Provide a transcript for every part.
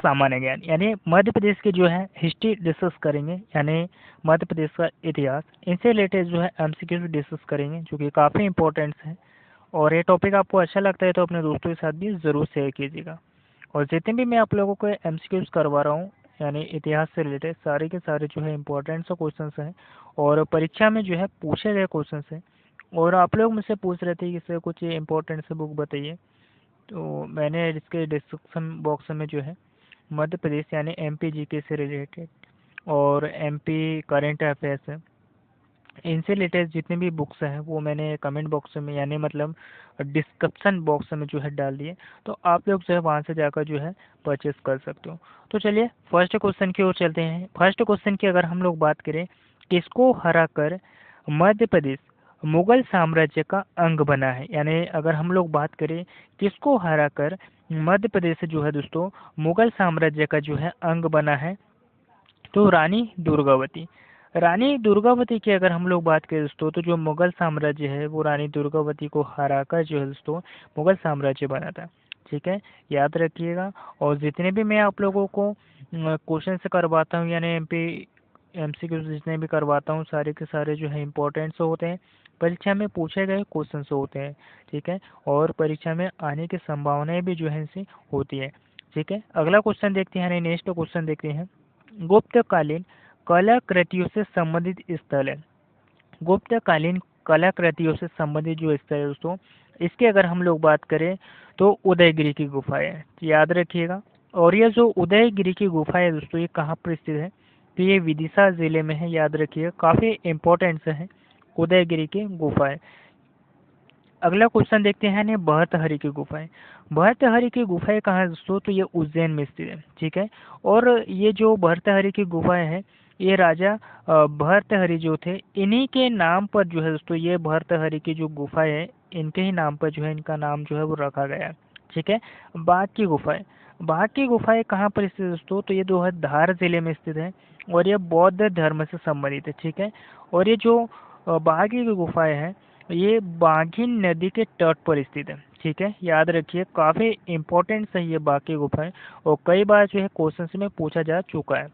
सामान्य ज्ञान, यानी मध्य प्रदेश की जो है हिस्ट्री डिस्कस करेंगे, यानी मध्य प्रदेश का इतिहास। इनसे रिलेटेड जो है एमसीक्यू डिस्कस करेंगे, जो कि काफ़ी इंपॉर्टेंट है। और ये टॉपिक आपको अच्छा लगता है तो अपने दोस्तों के साथ भी ज़रूर शेयर कीजिएगा। और जितने भी मैं आप लोगों को एमसीक्यूज करवा रहा हूँ, यानी इतिहास से रिलेटेड, सारे के सारे जो है इंपॉर्टेंट से क्वेश्चंस हैं और परीक्षा में जो है पूछे गए क्वेश्चंस हैं। और आप लोग मुझसे पूछ रहे थे कि सर कुछ इंपॉर्टेंट से बुक बताइए, तो मैंने इसके डिस्क्रिप्शन बॉक्स में जो है मध्य प्रदेश यानी एमपी जीके से रिलेटेड और एमपी करंट अफेयर्स है, इनसे लेटेस्ट जितने भी बुक्स हैं वो मैंने कमेंट बॉक्स में, यानी मतलब डिस्क्रिप्शन बॉक्स में जो है डाल दिए। तो आप लोग जो है वहाँ से जाकर जो है परचेस कर सकते हो। तो चलिए फर्स्ट क्वेश्चन की ओर चलते हैं। फर्स्ट क्वेश्चन की अगर हम लोग बात करें, किसको हराकर मध्य प्रदेश मुगल साम्राज्य का अंग बना है, यानी अगर हम लोग बात करें किसको हराकर मध्य प्रदेश जो है दोस्तों मुगल साम्राज्य का जो है अंग बना है, तो रानी दुर्गावती। रानी दुर्गावती की अगर हम लोग बात करें दोस्तों, तो जो मुगल साम्राज्य है वो रानी दुर्गावती को हराकर जो है दोस्तों मुगल साम्राज्य बना था। ठीक है, याद रखिएगा। और जितने भी मैं आप लोगों को क्वेश्चन से करवाता हूँ, यानी एमसीक्यू जितने भी करवाता हूँ, सारे के सारे जो है इंपॉर्टेंट से होते हैं, परीक्षा में पूछे गए क्वेश्चन से होते हैं। ठीक है, और परीक्षा में आने की संभावनाएं भी जो है इनसे होती है। ठीक है, अगला क्वेश्चन देखते हैं, यानी नेक्स्ट क्वेश्चन देखते हैं। गुप्तकालीन कलाकृतियों से संबंधित स्थल है। गुप्तकालीन कलाकृतियों से संबंधित जो स्थल है दोस्तों, इसकी अगर हम लोग बात करें तो उदयगिरी की गुफा है, याद रखिएगा। और ये जो उदयगिरी की गुफा है दोस्तों, ये कहाँ पर स्थित है, तो ये विदिशा जिले में है, याद रखिएगा। काफ़ी इंपॉर्टेंट है उदयगिरी की गुफा है। अगला क्वेश्चन देखते हैं, ने भर्तहरि की गुफाएं। भर्तहरि की गुफाएं कहाँ है दोस्तों, तो ये उज्जैन में स्थित है। ठीक है, और ये जो भर्तहरि की गुफाएं हैं, ये राजा भर्तहरि जो थे, इन्हीं के नाम पर जो है दोस्तों ये भर्तहरि की जो गुफाएं है, इनके ही नाम पर जो है इनका नाम जो है वो रखा गया है। ठीक है, बाघ की गुफाएं। बाघ की गुफाएं कहाँ पर स्थित है दोस्तों, तो ये जो है धार जिले में स्थित है और ये बौद्ध धर्म से संबंधित है। ठीक है, और ये जो बाघ की गुफाएं हैं, ये बाघिन नदी के तट पर स्थित है। ठीक है, याद रखिए, काफ़ी इंपॉर्टेंट है ये बाघ की गुफाएं, और कई बार जो है क्वेश्चन में पूछा जा चुका है।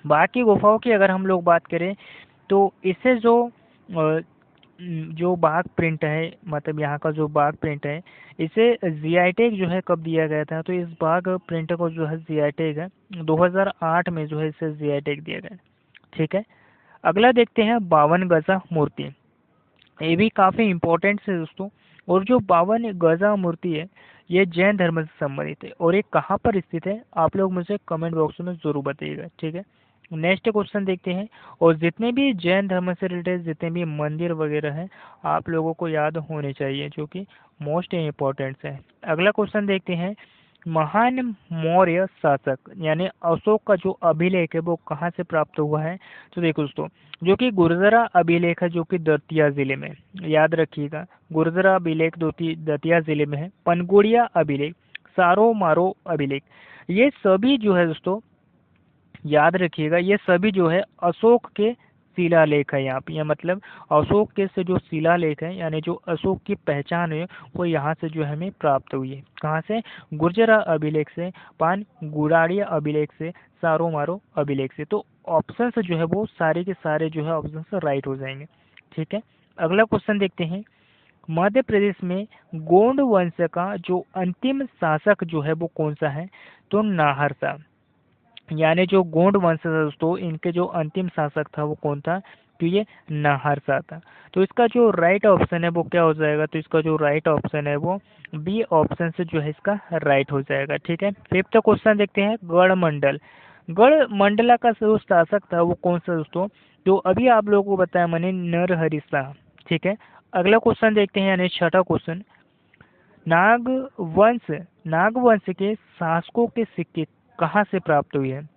बाघ की गुफाओं की अगर हम लोग बात करें, तो इससे जो बाघ प्रिंट है, मतलब यहाँ का जो बाघ प्रिंट है, इसे जीआई टैग जो है कब दिया गया था, तो इस बाघ प्रिंट को जो है जीआई टैग है 2008 में जो है इसे जीआई टैग दिया गया। ठीक है, अगला देखते हैं 52 गजा मूर्ति। ये भी काफ़ी इम्पोर्टेंट है दोस्तों। और जो 52 गजा मूर्ति है, ये जैन धर्म से संबंधित है, और ये कहाँ पर स्थित है आप लोग मुझे कमेंट बॉक्स में ज़रूर बताइएगा। ठीक है, नेक्स्ट क्वेश्चन देखते हैं। और जितने भी जैन धर्म से रिलेटेड जितने भी मंदिर वगैरह हैं, आप लोगों को याद होने चाहिए, जो कि मोस्ट इम्पोर्टेंट है। अगला क्वेश्चन देखते हैं, महान मौर्य शासक यानी अशोक का जो अभिलेख है वो कहाँ से प्राप्त हुआ है, तो देखो दोस्तों, जो कि गुर्जरा अभिलेख है, जो कि दतिया जिले में, याद रखिएगा, गुर्जरा अभिलेख दतिया जिले में है। पनगुड़िया अभिलेख, सारो मारो अभिलेख, ये सभी जो है दोस्तों, याद रखिएगा, ये सभी जो है अशोक के शिलालेख है यहाँ पे। या मतलब अशोक के से जो शिलालेख है, यानी जो अशोक की पहचान है, वो यहाँ से जो है हमें प्राप्त हुई है। कहाँ से, गुर्जरा अभिलेख से, पान गुड़ाड़िया अभिलेख से, सारो मारो अभिलेख से। तो ऑप्शन जो है वो सारे के सारे जो है ऑप्शन राइट हो जाएंगे। ठीक है, अगला क्वेश्चन देखते हैं। मध्य प्रदेश में गोंड वंश का जो अंतिम शासक जो है वो कौन सा है, तो नाहर शाह। यानी जो गोंड वंश था दोस्तों, इनके जो अंतिम शासक था वो कौन था, तो ये नाहर शाह था। तो इसका जो राइट ऑप्शन है वो क्या हो जाएगा, तो इसका जो राइट ऑप्शन है वो बी ऑप्शन से जो है इसका राइट हो जाएगा। ठीक है, फिफ्थ क्वेश्चन देखते हैं, गढ़ मंडल। गढ़ मंडला का जो शासक था वो कौन सा दोस्तों, जो अभी आप लोगों को बताया मैंने, नरहरि शाह। ठीक है, अगला क्वेश्चन देखते हैं, यानी छठा क्वेश्चन, नागवंश नागवंश के शासकों के सिक्के कहाँ से प्राप्त हुए हैं,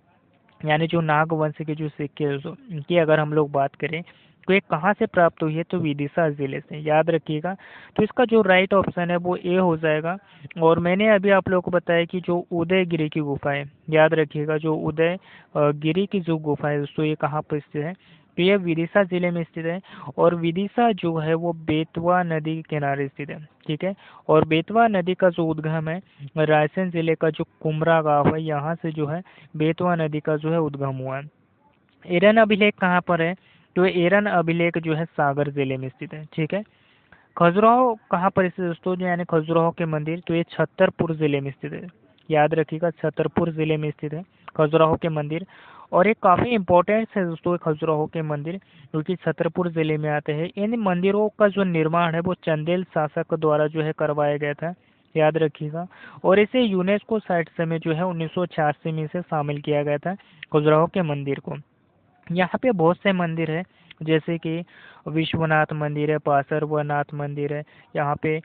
यानी जो नागवंश के जो सिक्के हैं इनकी अगर हम लोग बात करें, तो ये कहाँ से प्राप्त हुई है, तो विदिशा जिले से, याद रखिएगा। तो इसका जो राइट ऑप्शन है वो ए हो जाएगा। और मैंने अभी आप लोगों को बताया कि जो उदयगिरी की गुफा है, याद रखिएगा, जो उदय गिरी की जो गुफा है दोस्तों, ये कहाँ पर स्थित है, तो ये विदिशा जिले में स्थित है। और विदिशा जो है वो बेतवा नदी के किनारे स्थित है, ठीक है। और बेतवा नदी का जो उद्गम है रायसेन जिले का जो कुमरा गांव है, यहाँ से जो है बेतवा नदी का जो है उद्गम हुआ है। एरन अभिलेख कहाँ पर है? तो एरन अभिलेख जो है सागर जिले में स्थित है, ठीक है। खजुराहो कहाँ पर स्थित है दोस्तों? यानी खजुराहो के मंदिर, तो ये छतरपुर जिले में स्थित है। याद रखिएगा, छतरपुर जिले में स्थित है खजुराहो के मंदिर। और ये काफी इंपॉर्टेंट है दोस्तों खजुराहो के मंदिर, क्योंकि छतरपुर जिले में आते हैं। इन मंदिरों का जो निर्माण है वो चंदेल शासक द्वारा जो है करवाया गया था, याद रखिएगा। और इसे यूनेस्को साइट से में जो है 1986 में इसे शामिल किया गया था खजुराहो के मंदिर को। यहाँ पे बहुत से मंदिर है, जैसे कि विश्वनाथ मंदिर है, पार्श्वनाथ मंदिर है, यहाँ पे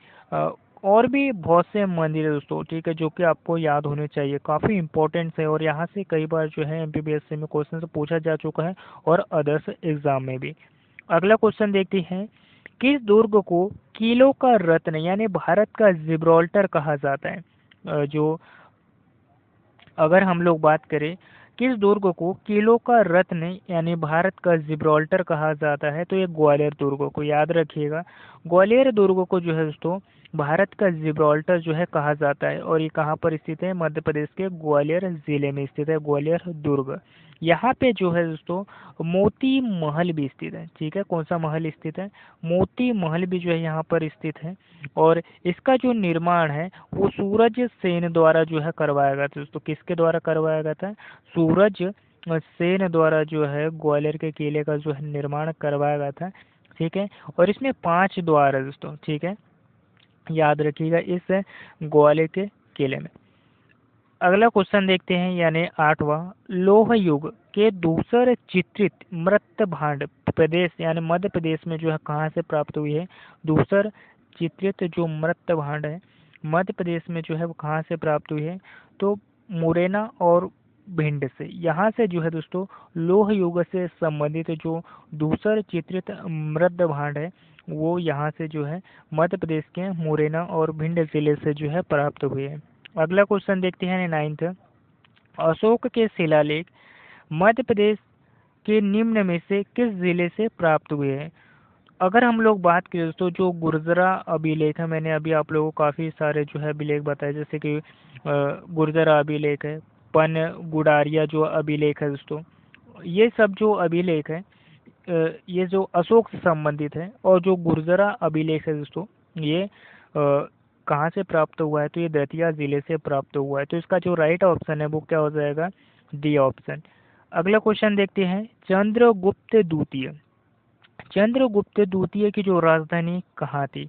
और भी बहुत से मंदिर है दोस्तों, ठीक है, जो कि आपको याद होने चाहिए, काफ़ी इंपॉर्टेंट है। और यहाँ से कई बार जो है एमपीपीएससी में क्वेश्चन पूछा जा चुका है और अदर्स एग्जाम में भी। अगला क्वेश्चन देखते हैं, किस दुर्ग को किलों का रत्न यानी भारत का जिब्राल्टर कहा जाता है? जो अगर हम लोग बात करें किस दुर्ग को किलों का रत्न यानी भारत का जिब्राल्टर कहा जाता है, तो ये ग्वालियर दुर्ग को, याद रखिएगा। ग्वालियर दुर्ग को जो है दोस्तों भारत का जिब्राल्टर जो है कहा जाता है। और ये कहाँ पर स्थित है? मध्य प्रदेश के ग्वालियर जिले में स्थित है ग्वालियर दुर्ग। यहाँ पे जो है दोस्तों मोती महल भी स्थित है, ठीक है। कौन सा महल स्थित है? मोती महल भी जो है यहाँ पर स्थित है। और इसका जो निर्माण है वो सूरज सेन द्वारा जो है करवाया गया था दोस्तों। किसके द्वारा करवाया गया था? सूरज सेन द्वारा जो है ग्वालियर के किले का जो है निर्माण करवाया गया था, ठीक है। और इसमें 5 द्वार है दोस्तों, ठीक है, याद रखिएगा इस ग्वालियर के किले में। अगला क्वेश्चन देखते हैं, यानी 8वां, लोह युग के दूसर चित्रित मृत भांड प्रदेश यानी मध्य प्रदेश में जो है कहाँ से प्राप्त हुई है? दूसर चित्रित जो मृत भांड है मध्य प्रदेश में जो है वो कहाँ से प्राप्त हुई है? तो मुरैना और भिंड से। यहाँ से जो है दोस्तों लोह युग से संबंधित जो दूसर चित्रित मृत भांड है वो यहाँ से जो है मध्य प्रदेश के मुरैना और भिंड जिले से जो है प्राप्त हुए हैं। अगला क्वेश्चन देखते हैं 9th, अशोक के शिलालेख मध्य प्रदेश के निम्न में से किस जिले से प्राप्त हुए हैं? अगर हम लोग बात करें दोस्तों जो गुर्जरा अभिलेख है, मैंने अभी आप लोगों को काफ़ी सारे जो है अभिलेख बताए, जैसे कि गुर्जरा अभिलेख है, पन गुडारिया जो अभिलेख है दोस्तों, ये सब जो अभिलेख है ये जो अशोक से संबंधित है। और जो गुर्जरा अभिलेख है दोस्तों ये कहाँ से प्राप्त हुआ है? तो ये दतिया जिले से प्राप्त हुआ है। तो इसका जो राइट ऑप्शन है वो क्या हो जाएगा? D option. अगला क्वेश्चन देखते हैं, चंद्रगुप्त द्वितीय चंद्रगुप्त द्वितीय की जो राजधानी कहाँ थी?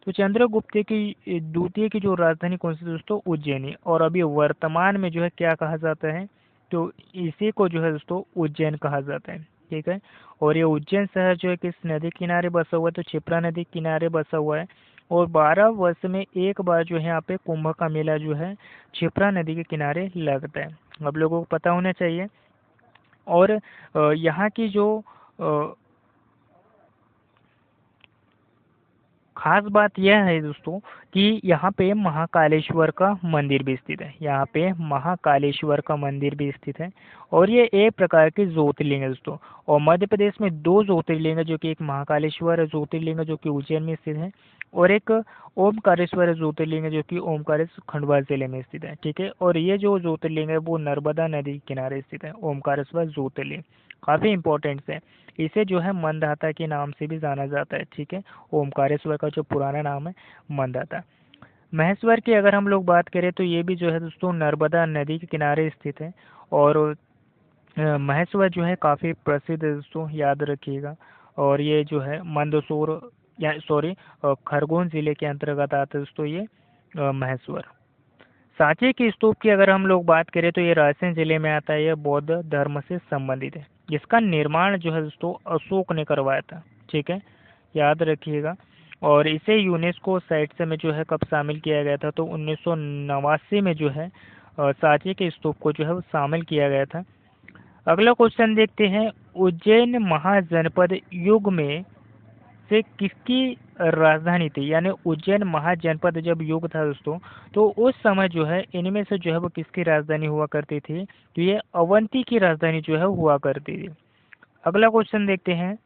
तो चंद्रगुप्त की द्वितीय की जो राजधानी कौन सी दोस्तों? उज्जैनी। और अभी वर्तमान में जो है क्या कहा जाता है? तो इसी को जो है दोस्तों उज्जैन कहा जाता है, ठीक है। और ये उज्जैन शहर जो है किस नदी किनारे बसा हुआ है? तो क्षिप्रा नदी किनारे बसा हुआ है। और 12 वर्ष में एक बार जो है यहाँ पे कुंभ का मेला जो है क्षिप्रा नदी के किनारे लगता है, आप लोगों को पता होना चाहिए। और यहाँ की जो खास बात यह है दोस्तों कि यहाँ पे महाकालेश्वर का मंदिर भी स्थित है, यहाँ पे महाकालेश्वर का मंदिर भी स्थित है। और ये एक प्रकार के ज्योतिर्लिंग है दोस्तों। और मध्य प्रदेश में 2 ज्योतिर्लिंग है, जो कि एक महाकालेश्वर ज्योतिर्लिंग है जो कि उज्जैन में स्थित है, और एक ओमकारेश्वर ज्योतिर्लिंग है जो कि ओमकारेश्वर खंडवा जिले में स्थित है, ठीक है। और ये जो ज्योतिर्लिंग है वो नर्मदा नदी के किनारे स्थित है, ओमकारेश्वर ज्योतिर्लिंग काफ़ी इंपॉर्टेंट है। इसे जो है मनदाता के नाम से भी जाना जाता है, ठीक है। ओमकारेश्वर का जो पुराना नाम है मनदाता। महेश्वर की अगर हम लोग बात करें तो ये भी जो है दोस्तों नर्मदा नदी के किनारे स्थित है। और महेश्वर जो है काफ़ी प्रसिद्ध है दोस्तों, याद रखिएगा। और ये जो है मंदसौर या सॉरी खरगोन जिले के अंतर्गत आता है दोस्तों ये महेश्वर। सांची के स्तूप की अगर हम लोग बात करें तो ये रायसेन जिले में आता है, यह बौद्ध धर्म से संबंधित है। जिसका निर्माण जो है दोस्तों अशोक ने करवाया था, ठीक है, याद रखिएगा। और इसे यूनेस्को साइट से में जो है कब शामिल किया गया था? तो 1989 में जो है सांची के स्तूप को जो है वो शामिल किया गया था। अगला क्वेश्चन देखते हैं, उज्जैन महाजनपद युग में से किसकी राजधानी थी? यानी उज्जैन महाजनपद जब युग था दोस्तों तो उस समय जो है इनमें से जो है वो किसकी राजधानी हुआ करती थी? तो ये अवंती की राजधानी जो है हुआ करती थी। अगला क्वेश्चन देखते हैं,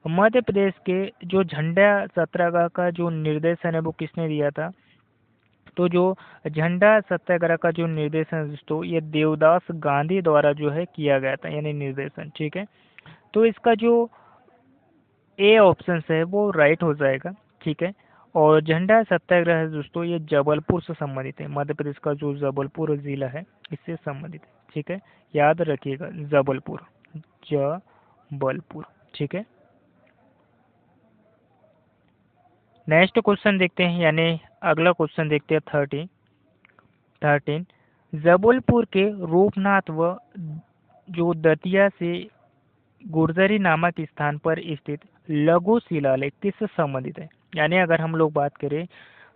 मध्य प्रदेश के जो झंडा सत्याग्रह का जो निर्देशन है वो किसने दिया था? तो जो झंडा सत्याग्रह का जो निर्देशन है दोस्तों, ये देवदास गांधी द्वारा जो है किया गया था, यानी निर्देशन। ठीक है, तो इसका जो ए ऑप्शन है वो राइट हो जाएगा। ठीक है, और झंडा सत्याग्रह है दोस्तों, ये जबलपुर से संबंधित है। मध्य प्रदेश का जो जबलपुर जिला है इससे संबंधित है। ठीक है, याद रखिएगा, जबलपुर, जबलपुर। ठीक है, नेक्स्ट क्वेश्चन देखते हैं, यानी अगला क्वेश्चन देखते हैं 13। जबलपुर के रूपनाथ व जो दतिया से गुर्जरी नामक स्थान पर स्थित लघु शिलालेख किससे संबंधित है? यानी अगर हम लोग बात करें,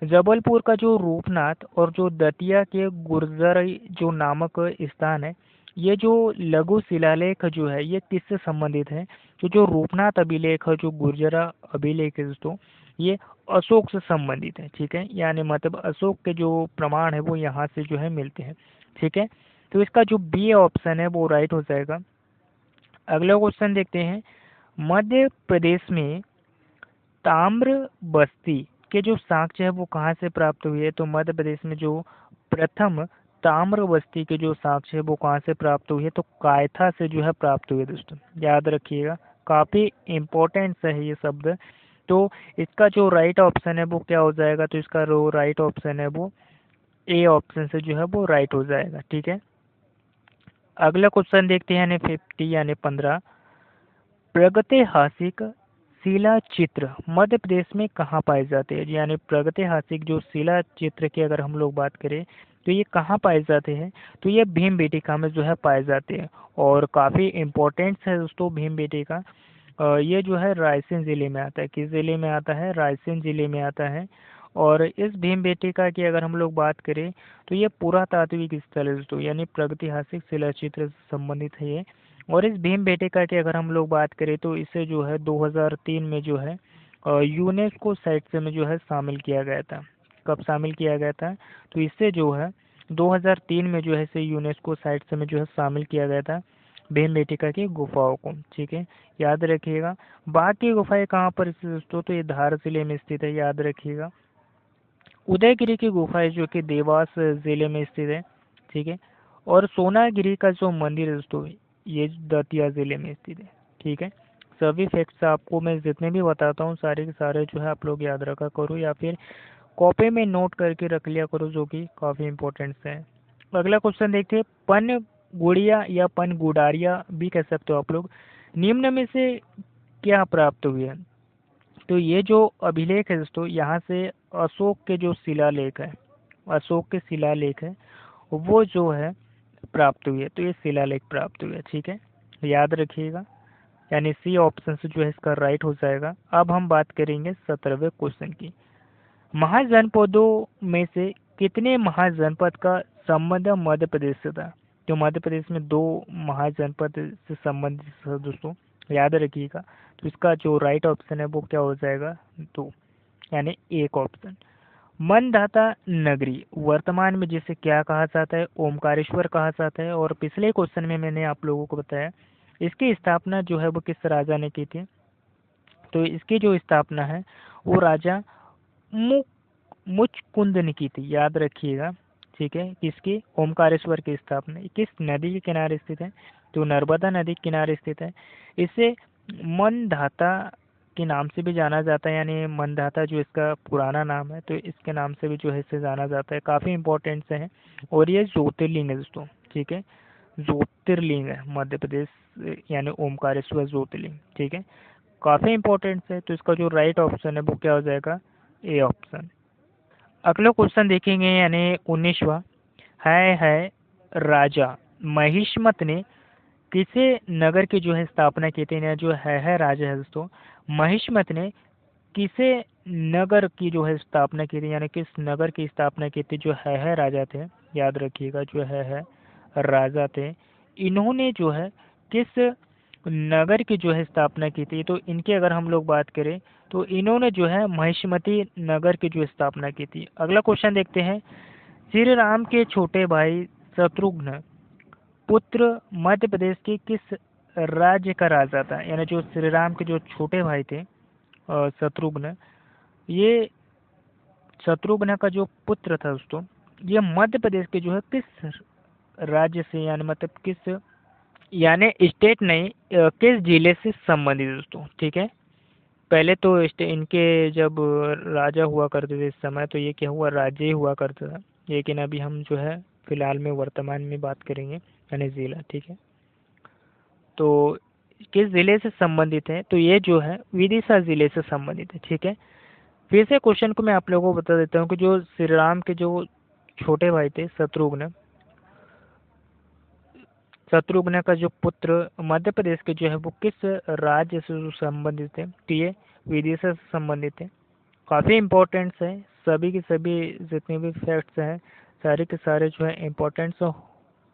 जबलपुर का जो रूपनाथ और जो दतिया के गुर्जरी जो नामक स्थान है, ये जो लघु शिलालेख जो है ये किससे संबंधित है? तो जो रूपनाथ अभिलेख है, जो गुर्जरा अभिलेख है दोस्तों, ये अशोक से संबंधित है। ठीक है, यानी मतलब अशोक के जो प्रमाण है वो यहाँ से जो है मिलते हैं। ठीक है, तो इसका जो बी ऑप्शन है वो राइट हो जाएगा। अगला क्वेश्चन देखते हैं, मध्य प्रदेश में ताम्र बस्ती के जो साक्ष्य है वो कहाँ से प्राप्त हुए? तो मध्य प्रदेश में जो प्रथम ताम्र बस्ती के जो साक्ष्य है वो कहाँ से प्राप्त हुए? तो कायथा से जो है प्राप्त हुए दोस्तों, याद रखिएगा, काफी इम्पोर्टेंट है ये शब्द। तो इसका जो राइट ऑप्शन है वो क्या हो जाएगा? तो इसका जो राइट ऑप्शन है वो ए ऑप्शन से जो है वो राइट हो जाएगा। ठीक है, अगला क्वेश्चन देखते हैं, यानी 50 यानी 15। प्रागैतिहासिक शिला चित्र मध्य प्रदेश में कहाँ पाए जाते हैं? यानी प्रागैतिहासिक जो शिला चित्र की अगर हम लोग बात करें तो ये कहाँ पाए जाते हैं? तो ये भीमबेटका में जो है पाए जाते हैं, और काफ़ी इम्पोर्टेंट है दोस्तों भीमबेटका। ये जो है रायसेन जिले में आता है। किस जिले में आता है? रायसेन जिले में आता है। और इस भीमबेटका की अगर हम लोग बात करें तो ये पुरातात्विक स्थल है दोस्तों, यानी प्रागैतिहासिक शिलाचित्र से संबंधित है ये। और इस भीमबेटका की अगर हम लोग बात करें तो इसे जो है 2003 में जो है यूनेस्को साइट से में जो है शामिल किया गया था। कब शामिल किया गया था? तो इससे जो है 2003 में जो है इसे यूनेस्को साइट से में जो है शामिल किया गया था, भीमबेटका की गुफाओं को। ठीक है, याद रखिएगा। बाकी गुफाएं कहाँ पर स्थित दोस्तों? तो ये धार जिले में स्थित है, याद रखिएगा। उदयगिरी की गुफाएं जो कि देवास जिले में स्थित है। ठीक है, और सोनागिरी का जो मंदिर है दोस्तों ये दतिया जिले में स्थित है। ठीक है, सभी फैक्ट्स आपको मैं जितने भी बताता हूँ सारे के सारे जो है आप लोग याद रखा करो, या फिर कॉपी में नोट करके रख लिया करो, जो कि काफ़ी इंपॉर्टेंट है। अगला क्वेश्चन देखते हैं, पन गुड़िया या पन गुडारिया भी कह सकते हो आप लोग, निम्न में से क्या प्राप्त हुए? तो ये जो अभिलेख है दोस्तों, यहाँ से अशोक के जो शिलालेख है, अशोक के शिलालेख है वो जो है प्राप्त हुए। तो ये शिलालेख प्राप्त हुए। ठीक है, याद रखिएगा, यानी सी ऑप्शन से जो है इसका राइट हो जाएगा। अब हम बात करेंगे 17वें क्वेश्चन की। महाजनपदों में से कितने महाजनपद का संबंध मध्य प्रदेश से था? तो मध्य प्रदेश में 2 महाजनपद से संबंधित है दोस्तों, याद रखिएगा। तो इसका जो राइट ऑप्शन है वो क्या हो जाएगा? 2, यानी एक ऑप्शन। मनदाता नगरी वर्तमान में जिसे क्या कहा जाता है? ओमकारेश्वर कहा जाता है। और पिछले क्वेश्चन में मैंने आप लोगों को बताया इसकी स्थापना जो है वो किस राजा ने की थी? तो इसकी जो स्थापना है वो राजा मुचकुंद ने की थी, याद रखिएगा। ठीक है, किसकी? ओमकारेश्वर की स्थापना किस नदी के किनारे स्थित है? तो नर्मदा नदी के किनारे स्थित है। इसे मनधाता के नाम से भी जाना जाता है, यानी मनधाता जो इसका पुराना नाम है, तो इसके नाम से भी जो है इसे जाना जाता है। काफ़ी इंपॉर्टेंट से है, और ये ज्योतिर्लिंग है दोस्तों। ठीक है, ज्योतिर्लिंग है मध्य प्रदेश, यानी ओमकारेश्वर ज्योतिर्लिंग। ठीक है, काफ़ी इंपॉर्टेंट है। तो इसका जो राइट ऑप्शन है वो क्या हो जाएगा? A option. अगला क्वेश्चन देखेंगे, यानी 19वां। है राजा महिष्मत ने किसे नगर की जो है स्थापना की थी? या जो है राजा है दोस्तों, महिष्मत ने किसे नगर की जो है स्थापना की थी, यानी किस नगर की स्थापना की थी? जो है राजा थे, याद रखिएगा, जो है राजा थे, इन्होंने जो है किस नगर की जो है स्थापना की थी? तो इनकी अगर हम लोग बात करें तो इन्होंने जो है महिष्मती नगर की जो स्थापना की थी। अगला क्वेश्चन देखते हैं, श्री राम के छोटे भाई शत्रुघ्न पुत्र मध्य प्रदेश के किस राज्य का राजा था, यानी जो श्री राम के जो छोटे भाई थे शत्रुघ्न, ये शत्रुघ्न का जो पुत्र था दोस्तों, ये मध्य प्रदेश के जो है किस राज्य से, यानी मतलब किस, यानी स्टेट नहीं, किस जिले से संबंधित है दोस्तों, ठीक है। पहले तो इनके जब राजा हुआ करते थे इस समय, तो ये क्या हुआ, राज्य ही हुआ करता था। लेकिन अभी हम जो है फिलहाल में वर्तमान में बात करेंगे, यानी जिला, ठीक है। तो किस जिले से संबंधित है, तो ये जो है विदिशा जिले से संबंधित है, ठीक है। फिर से क्वेश्चन को मैं आप लोगों को बता देता हूँ कि जो श्री राम के जो छोटे भाई थे शत्रुघ्न, शत्रुघ्न का जो पुत्र मध्य प्रदेश के जो है वो किस राज्य से जो संबंधित है, तो ये विदिशा से संबंधित है। काफ़ी इम्पोर्टेंट्स है, सभी के सभी जितने भी फैक्ट्स हैं सारे के सारे जो है इम्पोर्टेंट्स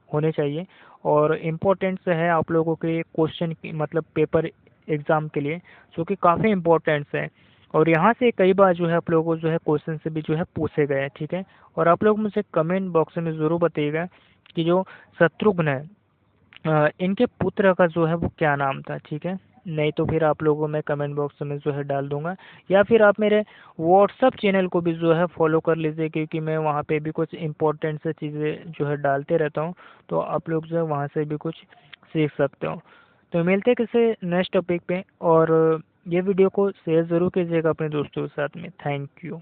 होने चाहिए। और इम्पोर्टेंट्स है आप लोगों के क्वेश्चन की, मतलब पेपर एग्ज़ाम के लिए, जो कि काफ़ी इम्पोर्टेंट्स है। और यहाँ से कई बार जो है आप लोगों को जो है क्वेश्चन से भी जो है पूछे गए हैं, ठीक है। और आप लोग मुझे कमेंट बॉक्स में ज़रूर बताइएगा कि जो शत्रुघ्न है इनके पुत्र का जो है वो क्या नाम था, ठीक है। नहीं तो फिर आप लोगों में कमेंट बॉक्स में जो है डाल दूंगा, या फिर आप मेरे व्हाट्सअप चैनल को भी जो है फॉलो कर लीजिए, क्योंकि मैं वहाँ पे भी कुछ इंपॉर्टेंट से चीज़ें जो है डालते रहता हूँ, तो आप लोग जो है वहाँ से भी कुछ सीख सकते हो। तो मिलते हैं किसी नेक्स्ट टॉपिक पे, और ये वीडियो को शेयर ज़रूर कीजिएगा अपने दोस्तों के साथ में। Thank you.